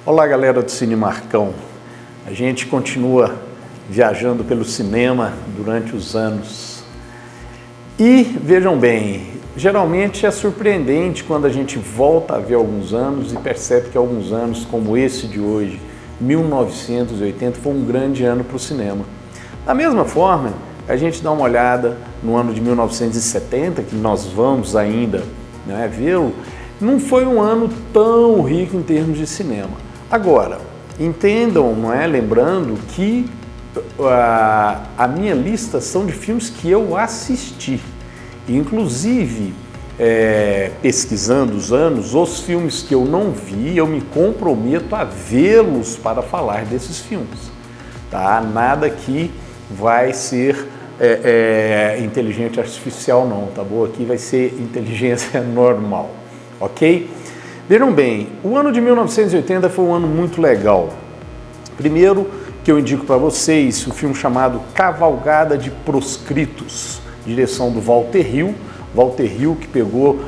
Olá, galera do Cine Marcão. A gente continua viajando pelo cinema durante os anos. E vejam bem, geralmente é surpreendente quando a gente volta a ver alguns anos e percebe que alguns anos, como esse de hoje, 1980, foi um grande ano para o cinema. Da mesma forma, a gente dá uma olhada no ano de 1970, que nós vamos ainda vê-lo, não foi um ano tão rico em termos de cinema. Agora, entendam, lembrando que a minha lista são de filmes que eu assisti. Inclusive, pesquisando os anos, os filmes que eu não vi, eu me comprometo a vê-los para falar desses filmes. Tá? Nada que vai ser inteligência artificial não, tá bom? Aqui vai ser inteligência normal, ok? Vejam bem, o ano de 1980 foi um ano muito legal. Primeiro que eu indico para vocês um filme chamado Cavalgada de Proscritos, direção do Walter Hill. Walter Hill que pegou,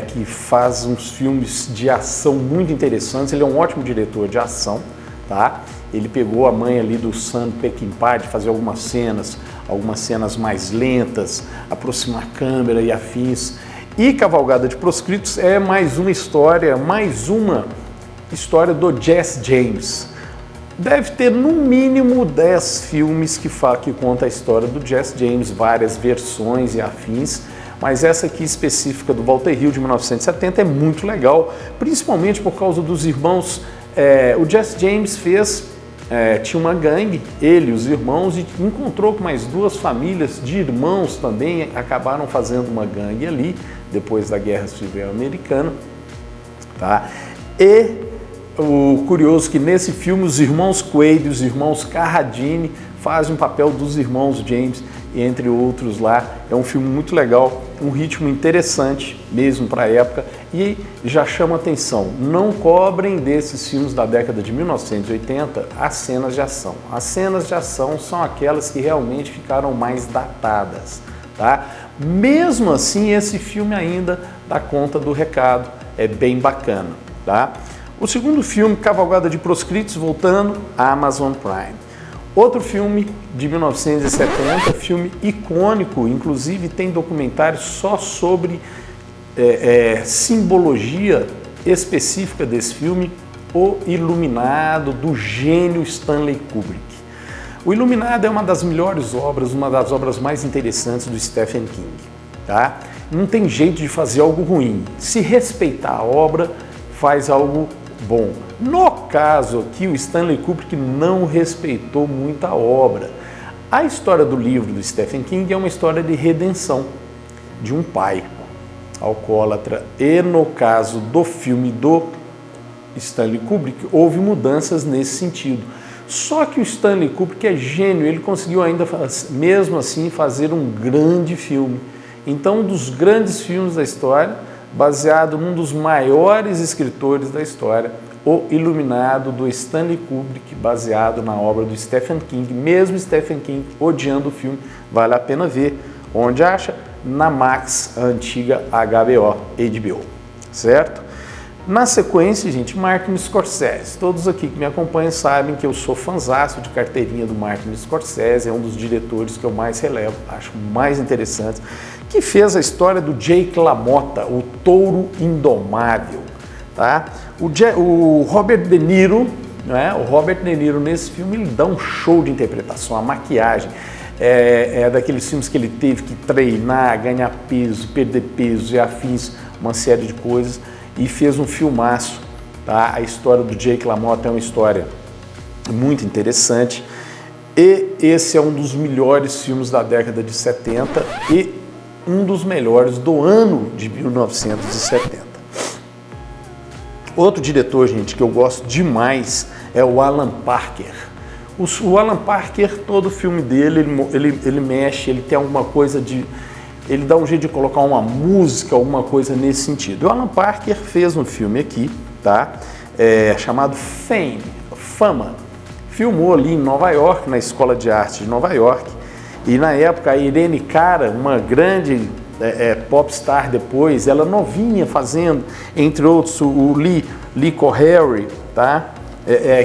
que faz uns filmes de ação muito interessantes, ele é um ótimo diretor de ação, tá? Ele pegou a manha ali do Sam Peckinpah de fazer algumas cenas mais lentas, aproximar a câmera e afins. E Cavalgada de Proscritos é mais uma história do Jesse James. Deve ter no mínimo 10 filmes que conta a história do Jesse James, várias versões e afins, mas essa aqui específica do Walter Hill de 1970 é muito legal, principalmente por causa dos irmãos. O Jesse James tinha uma gangue, ele e os irmãos, e encontrou com mais duas famílias de irmãos também, acabaram fazendo uma gangue ali, depois da Guerra Civil Americana, tá? E o curioso é que nesse filme os irmãos Quaid e os irmãos Carradine fazem o papel dos irmãos James, e entre outros lá. É um filme muito legal, um ritmo interessante mesmo para a época, e já chama atenção, não cobrem desses filmes da década de 1980 as cenas de ação. As cenas de ação são aquelas que realmente ficaram mais datadas, tá? Mesmo assim, esse filme ainda dá conta do recado, é bem bacana, tá? O segundo filme, Cavalgada de Proscritos, voltando à Amazon Prime. Outro filme de 1970, filme icônico, inclusive tem documentário só sobre simbologia específica desse filme, O Iluminado, do gênio Stanley Kubrick. O Iluminado é uma das melhores obras, uma das obras mais interessantes do Stephen King. Tá? Não tem jeito de fazer algo ruim. Se respeitar a obra, faz algo bom. No caso aqui, o Stanley Kubrick não respeitou muito a obra. A história do livro do Stephen King é uma história de redenção de um pai alcoólatra, e no caso do filme do Stanley Kubrick, houve mudanças nesse sentido. Só que o Stanley Kubrick é gênio, ele conseguiu ainda, mesmo assim, fazer um grande filme. Então, um dos grandes filmes da história, baseado num dos maiores escritores da história, O Iluminado, do Stanley Kubrick, baseado na obra do Stephen King, mesmo Stephen King odiando o filme, vale a pena ver. Onde acha? Na Max, a antiga HBO, certo? Na sequência, gente, Martin Scorsese. Todos aqui que me acompanham sabem que eu sou fãzaço de carteirinha do Martin Scorsese, é um dos diretores que eu mais relevo, acho mais interessante, que fez a história do Jake LaMotta, o Touro Indomável. Tá? O Robert De Niro, o Robert De Niro nesse filme, ele dá um show de interpretação, a maquiagem é daqueles filmes que ele teve que treinar, ganhar peso, perder peso e afins, uma série de coisas, e fez um filmaço, tá? A história do Jake LaMotta é uma história muito interessante, e esse é um dos melhores filmes da década de 70 e um dos melhores do ano de 1970. Outro diretor, gente, que eu gosto demais é o Alan Parker. O Alan Parker, todo filme dele, ele mexe, ele tem alguma coisa de... Ele dá um jeito de colocar uma música, alguma coisa nesse sentido. O Alan Parker fez um filme aqui, tá? Chamado Fama. Filmou ali em Nova York, na Escola de Arte de Nova York. E na época a Irene Cara, uma grande popstar depois, ela novinha fazendo, entre outros, o Lee Cohery, tá?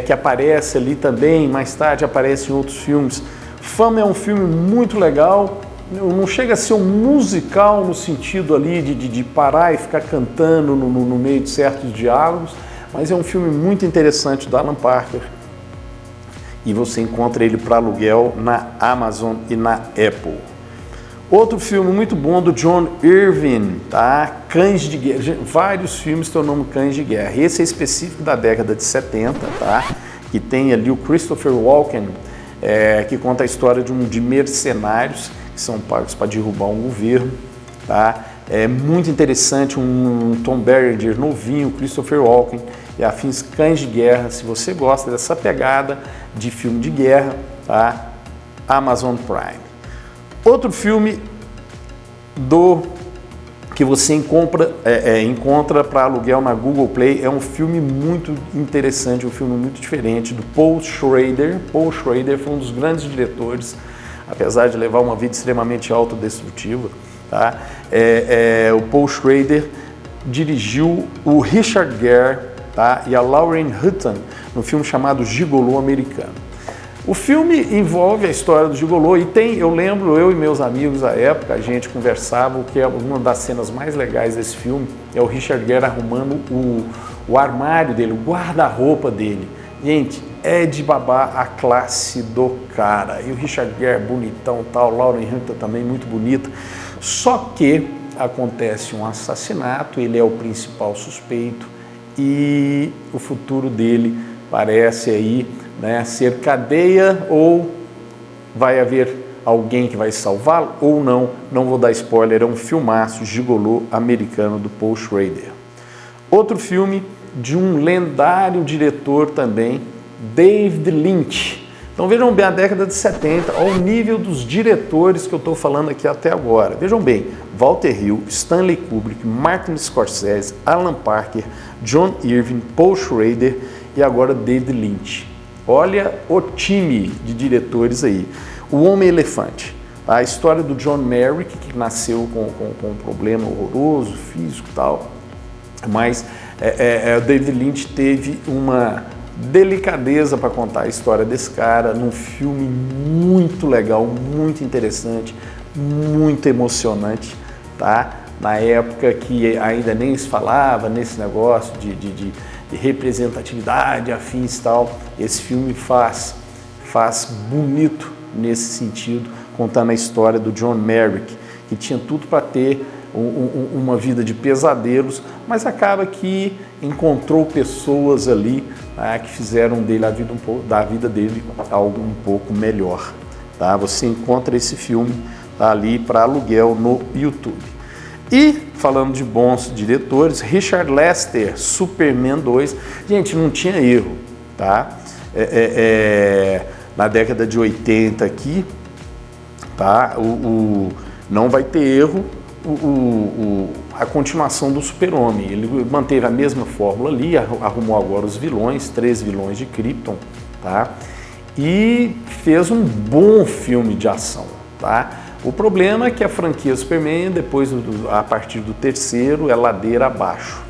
Que aparece ali também, mais tarde aparece em outros filmes. Fama é um filme muito legal, não chega a ser um musical no sentido ali de parar e ficar cantando no meio de certos diálogos, mas é um filme muito interessante do Alan Parker e você encontra ele para aluguel na Amazon e na Apple. Outro filme muito bom do John Irving, tá? Cães de Guerra. Vários filmes têm o nome Cães de Guerra. Esse é específico da década de 70, tá? Que tem ali o Christopher Walken, que conta a história de mercenários que são pagos para derrubar um governo, tá? É muito interessante, um Tom Berenger novinho, Christopher Walken e afins. Cães de Guerra. Se você gosta dessa pegada de filme de guerra, tá? Amazon Prime. Outro filme que você encontra para aluguel na Google Play é um filme muito interessante, um filme muito diferente, do Paul Schrader. Paul Schrader foi um dos grandes diretores, apesar de levar uma vida extremamente autodestrutiva, tá? O Paul Schrader dirigiu o Richard Gere, tá? E a Lauren Hutton no filme chamado Gigolô Americano. O filme envolve a história do gigolô e eu lembro, eu e meus amigos à época, a gente conversava, o que é uma das cenas mais legais desse filme é o Richard Gere arrumando o armário dele, o guarda-roupa dele. Gente, é de babar a classe do cara. E o Richard Gere bonitão, tal, Lauren Hutton também muito bonita. Só que acontece um assassinato, ele é o principal suspeito e o futuro dele parece aí, né, ser cadeia, ou vai haver alguém que vai salvá-lo ou não. Não vou dar spoiler, é um filmaço, Gigolô Americano, do Paul Schrader. Outro filme de um lendário diretor também, David Lynch. Então vejam bem, a década de 70, ao nível dos diretores que eu estou falando aqui até agora. Vejam bem, Walter Hill, Stanley Kubrick, Martin Scorsese, Alan Parker, John Irving, Paul Schrader e agora David Lynch. Olha o time de diretores aí. O Homem-Elefante, a história do John Merrick, que nasceu com um problema horroroso, físico e tal, mas o David Lynch teve uma delicadeza para contar a história desse cara num filme muito legal, muito interessante, muito emocionante, tá? Na época que ainda nem se falava nesse negócio de representatividade, afins e tal, esse filme faz bonito nesse sentido, contando a história do John Merrick, que tinha tudo para ter uma vida de pesadelos, mas acaba que encontrou pessoas ali, né, que fizeram dele da vida dele algo um pouco melhor. Tá? Você encontra esse filme, tá, ali para aluguel no YouTube. E, falando de bons diretores, Richard Lester, Superman 2. Gente, não tinha erro, tá? Na década de 80 aqui, tá? Não vai ter erro a continuação do Super-Homem. Ele manteve a mesma fórmula ali, arrumou agora os vilões, 3 vilões de Krypton, tá? E fez um bom filme de ação, tá? O problema é que a franquia Superman, depois, a partir do terceiro, é ladeira abaixo.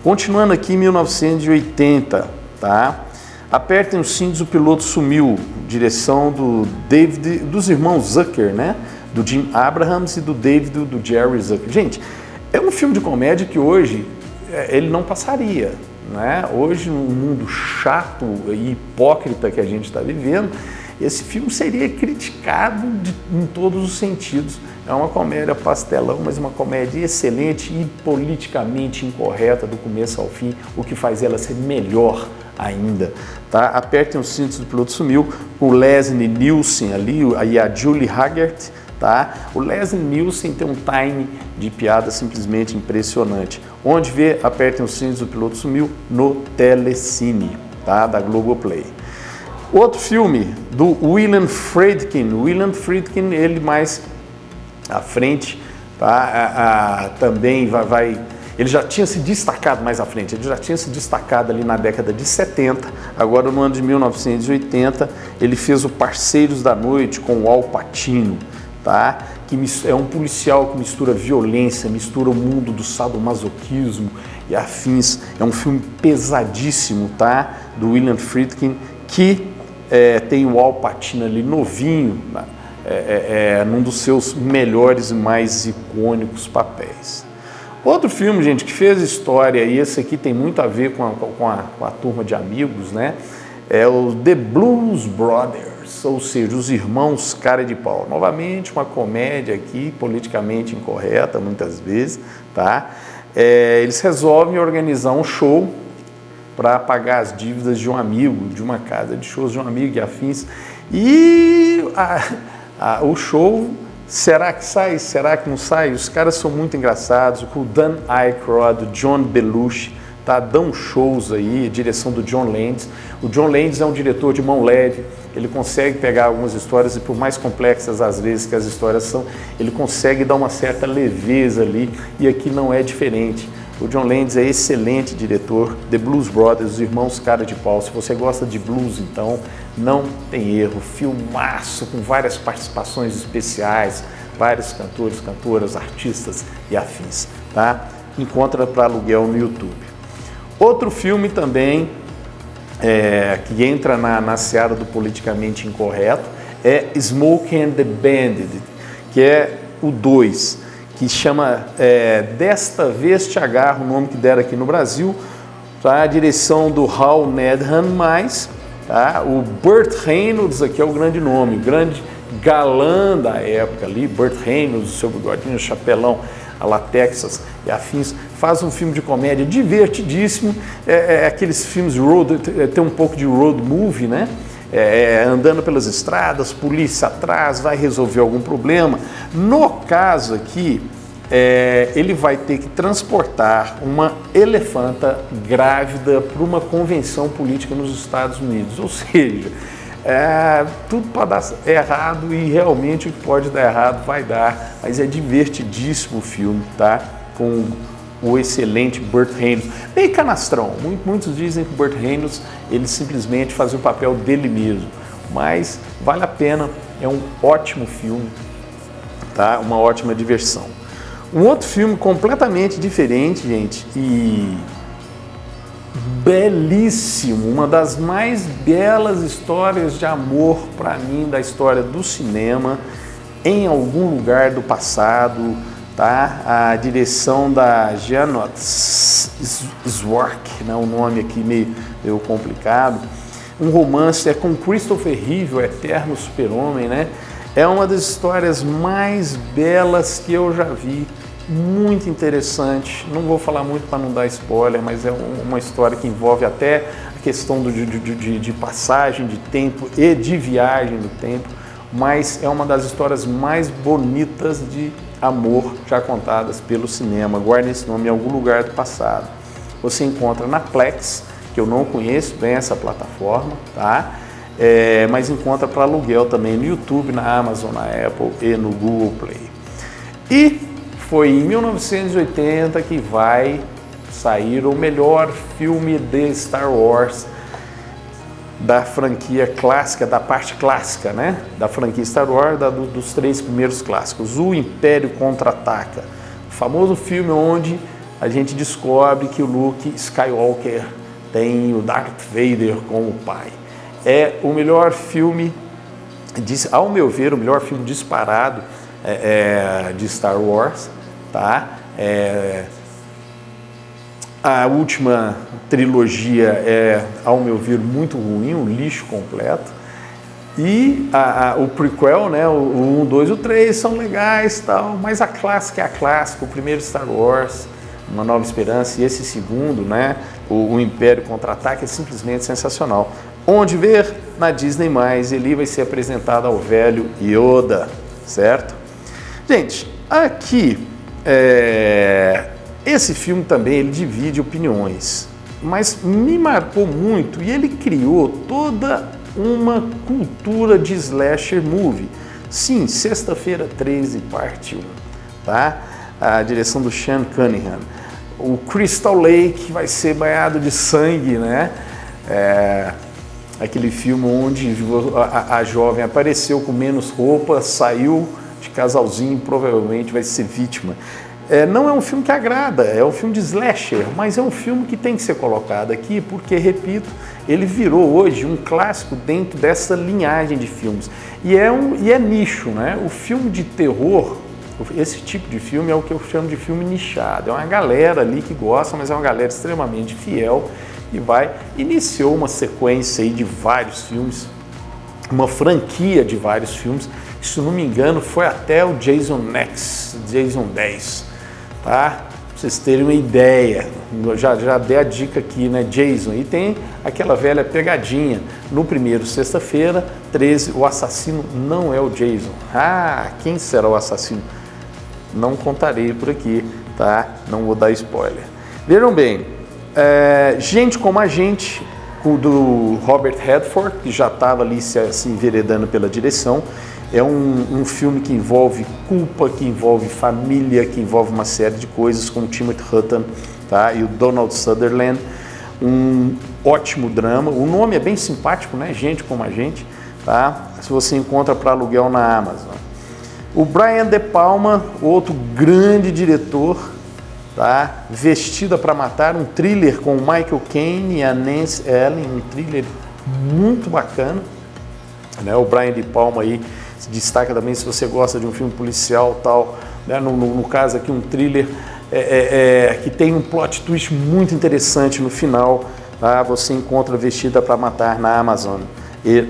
Continuando aqui em 1980, tá? Apertem os cintos, o piloto sumiu. Direção dos irmãos Zucker, né? Do Jim Abrahams e do do Jerry Zucker. Gente, é um filme de comédia que hoje ele não passaria, né? Hoje, num mundo chato e hipócrita que a gente está vivendo, esse filme seria criticado em todos os sentidos. É uma comédia pastelão, mas uma comédia excelente e politicamente incorreta do começo ao fim, o que faz ela ser melhor ainda. Tá? Apertem os cintos, do piloto sumiu, o Leslie Nielsen ali, e a Julie Haggart. Tá? O Leslie Nielsen tem um time de piada simplesmente impressionante. Onde vê, apertem os cintos, do piloto sumiu, no Telecine, tá? Da Globoplay. Outro filme do William Friedkin. William Friedkin, ele mais à frente, tá? Também ele já tinha se destacado mais à frente, ele já tinha se destacado ali na década de 70, agora no ano de 1980, ele fez o Parceiros da Noite com o Al Pacino, tá? é um policial que mistura violência, mistura o mundo do sadomasoquismo e afins. É um filme pesadíssimo, tá? Do William Friedkin, que tem o Al Pacino ali novinho, num dos seus melhores e mais icônicos papéis. Outro filme, gente, que fez história, e esse aqui tem muito a ver com a turma de amigos, né? É o The Blues Brothers, ou seja, os irmãos cara de pau. Novamente, uma comédia aqui, politicamente incorreta, muitas vezes, tá? Eles resolvem organizar um show para pagar as dívidas de um amigo, de uma casa de shows de um amigo e afins. E o show, será que sai? Será que não sai? Os caras são muito engraçados. O Dan Aykroyd, o John Belushi, tá? Dão shows aí, direção do John Landis. O John Landis é um diretor de mão leve, ele consegue pegar algumas histórias e por mais complexas às vezes que as histórias são, ele consegue dar uma certa leveza ali e aqui não é diferente. O John Landis é excelente diretor. The Blues Brothers, os irmãos cara de pau. Se você gosta de blues, então não tem erro. Filmaço com várias participações especiais, vários cantores, cantoras, artistas e afins, tá? Encontra para aluguel no YouTube. Outro filme também que entra na seara do politicamente incorreto é Smokey and the Bandit, que é o 2. Que chama Desta Vez Te Agarro, o nome que deram aqui no Brasil, tá? A direção do Hal Needham, tá? O Burt Reynolds aqui é o grande nome, o grande galã da época ali, Burt Reynolds, o seu bigodinho, o chapelão, a la Texas e afins, faz um filme de comédia divertidíssimo, aqueles filmes tem um pouco de road movie, né? Andando pelas estradas, polícia atrás, vai resolver algum problema. No caso aqui, ele vai ter que transportar uma elefanta grávida para uma convenção política nos Estados Unidos. Ou seja, tudo pode dar errado e realmente o que pode dar errado vai dar, mas é divertidíssimo o filme, tá? Com o excelente Burt Reynolds, bem canastrão. Muitos dizem que o Burt Reynolds ele simplesmente fazia o papel dele mesmo, mas vale a pena, é um ótimo filme, tá? Uma ótima diversão. Um outro filme completamente diferente, gente, e belíssimo, uma das mais belas histórias de amor para mim da história do cinema, Em Algum Lugar do Passado, tá? A direção da Janet Swark, né? O nome aqui meio complicado. Um romance com Christopher Reeve, o eterno super-homem, né? É uma das histórias mais belas que eu já vi, muito interessante. Não vou falar muito para não dar spoiler, mas é uma história que envolve até a questão de passagem de tempo e de viagem no tempo, mas é uma das histórias mais bonitas de amor já contadas pelo cinema. Guarde esse nome, Em Algum Lugar do Passado. Você encontra na Plex, que eu não conheço bem essa plataforma, tá? Mas encontra para aluguel também no YouTube, na Amazon, na Apple e no Google Play. E foi em 1980 que vai sair o melhor filme de Star Wars da franquia clássica, da parte clássica, né? Da franquia Star Wars, dos 3 primeiros clássicos, O Império Contra-Ataca. O famoso filme onde a gente descobre que o Luke Skywalker tem o Darth Vader como pai. É o melhor filme, ao meu ver, o melhor filme disparado de Star Wars, tá? A última trilogia é, ao meu ver, muito ruim, um lixo completo. E o prequel, né, o 1, 2 e o 3 são legais, tal, mas a clássica é a clássica, o primeiro Star Wars, Uma Nova Esperança, e esse segundo, né, o Império Contra-Ataque, é simplesmente sensacional. Onde ver? Na Disney+, ele vai ser apresentado ao velho Yoda, certo? Gente, aqui, esse filme também, ele divide opiniões, mas me marcou muito e ele criou toda uma cultura de slasher movie. Sim, Sexta-feira 13, parte 1, tá? A direção do Sean Cunningham. O Crystal Lake vai ser banhado de sangue, né? Aquele filme onde a jovem apareceu com menos roupa, saiu de casalzinho, provavelmente vai ser vítima. Não é um filme que agrada, é um filme de slasher, mas é um filme que tem que ser colocado aqui porque, repito, ele virou hoje um clássico dentro dessa linhagem de filmes. E é nicho, né? O filme de terror, esse tipo de filme é o que eu chamo de filme nichado. É uma galera ali que gosta, mas é uma galera extremamente fiel e iniciou uma sequência aí de vários filmes, uma franquia de vários filmes, que, se não me engano, foi até o Jason X, Jason 10. Tá? Pra vocês terem uma ideia, já dei a dica aqui, né? Jason, e tem aquela velha pegadinha, no primeiro, sexta-feira, 13, o assassino não é o Jason. Quem será o assassino? Não contarei por aqui, tá? Não vou dar spoiler. Vejam bem, Gente Como a Gente, do Robert Redford, que já estava ali se enveredando pela direção. É um filme que envolve culpa, que envolve família, que envolve uma série de coisas, com o Timothy Hutton, tá? E o Donald Sutherland. Um ótimo drama. O nome é bem simpático, né? Gente Como a Gente, tá? Se você encontra para aluguel na Amazon. O Brian De Palma, outro grande diretor, tá? Vestida para Matar, um thriller com o Michael Caine e a Nancy Allen, um thriller muito bacana, né? O Brian De Palma aí se destaca também se você gosta de um filme policial tal, né? No caso aqui um thriller que tem um plot twist muito interessante no final, tá? Você encontra Vestida para Matar na Amazon e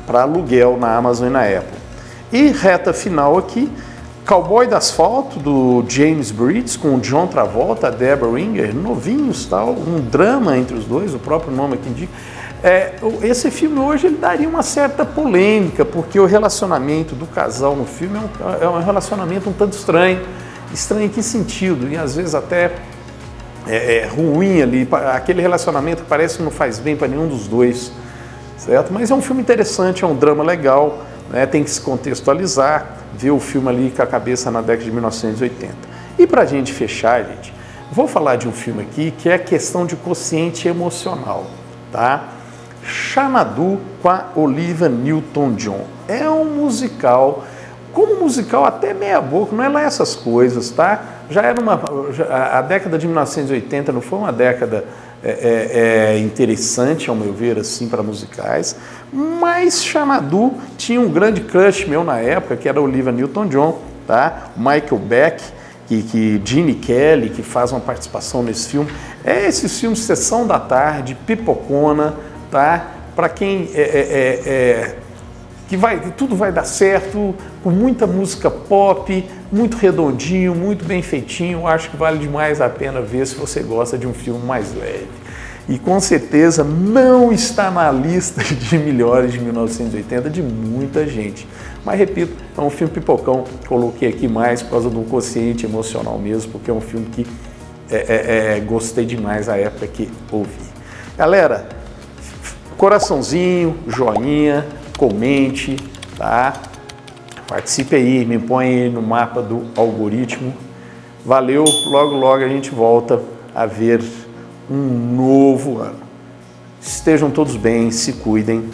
para aluguel na Amazon e na Apple. E reta final aqui, Cowboy do Asfalto, do James Briggs, com o John Travolta, a Deborah Winger, novinhos, tal, um drama entre os dois, o próprio nome aqui indica. Esse filme hoje ele daria uma certa polêmica, porque o relacionamento do casal no filme é um relacionamento um tanto estranho. Estranho em que sentido? E às vezes até ruim ali, aquele relacionamento que parece que não faz bem para nenhum dos dois, certo? Mas é um filme interessante, é um drama legal, né? Tem que se contextualizar, ver o filme ali com a cabeça na década de 1980. E para a gente fechar, gente, vou falar de um filme aqui que é a questão de quociente emocional, tá? Xanadu com a Olivia Newton-John. É um musical, como musical até meia boca, não é lá essas coisas, tá? A década de 1980 não foi uma década interessante, ao meu ver, assim, para musicais, mas Xanadu tinha um grande crush meu na época, que era a Olivia Newton-John, tá? Michael Beck, que Gene Kelly, que faz uma participação nesse filme. Esses filmes Sessão da Tarde, Pipocona, tá? Para quem tudo vai dar certo, com muita música pop, muito redondinho, muito bem feitinho. Eu acho que vale demais a pena ver se você gosta de um filme mais leve. E com certeza não está na lista de melhores de 1980 de muita gente. Mas repito, é um filme pipocão, coloquei aqui mais por causa do quociente emocional mesmo, porque é um filme que gostei demais na época que ouvi. Galera, coraçãozinho, joinha, comente, tá? Participe aí, me põe aí no mapa do algoritmo. Valeu, logo a gente volta a ver um novo ano. Estejam todos bem, se cuidem.